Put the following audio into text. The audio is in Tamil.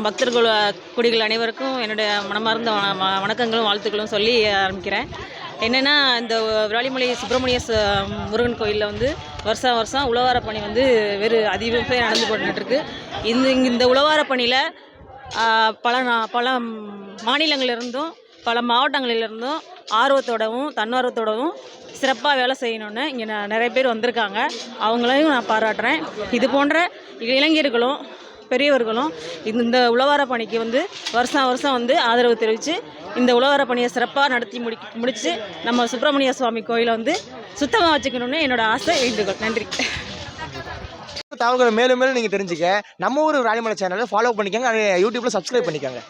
பக்தர்கள் குடிகள் அனைவருக்கும் என்னுடைய மனமார்ந்த வணக்கங்களும் வாழ்த்துக்களும் சொல்லி ஆரம்பிக்கிறேன். என்னென்னா, இந்த விராலிமலை சுப்பிரமணிய முருகன் கோயிலில் வந்து வருஷம் உழவார பணி வந்து அதிகமாக நடந்து போட்டுருக்கு. இந்த உழவார பணியில் பல மாநிலங்களிலிருந்தும் பல மாவட்டங்களிலிருந்தும் ஆர்வத்தோடவும் தன்னார்வத்தோடவும் சிறப்பாக வேலை செய்யணும்னு இங்கே நிறைய பேர் வந்திருக்காங்க. அவங்களையும் நான் பாராட்டுறேன். இது போன்ற இளைஞர்களும் பெரியவர்களும் இந்த உழவார பணிக்கு வந்து வருஷம் வந்து ஆதரவு தெரிவித்து இந்த உழவார பணியை சிறப்பாக நடத்தி முடித்து நம்ம சுப்பிரமணிய சுவாமி கோயிலை வந்து சுத்தமாக வச்சுக்கணும்னு என்னோட ஆசை, வேண்டுகோள். நன்றி. தகவல்களை மேலும் நீங்கள் தெரிஞ்சுக்க நம்ம ஊர் விராலிமலை சேனலை ஃபாலோ பண்ணிக்கோங்க. யூடியூப்பில் சப்ஸ்கிரைப் பண்ணிக்கோங்க.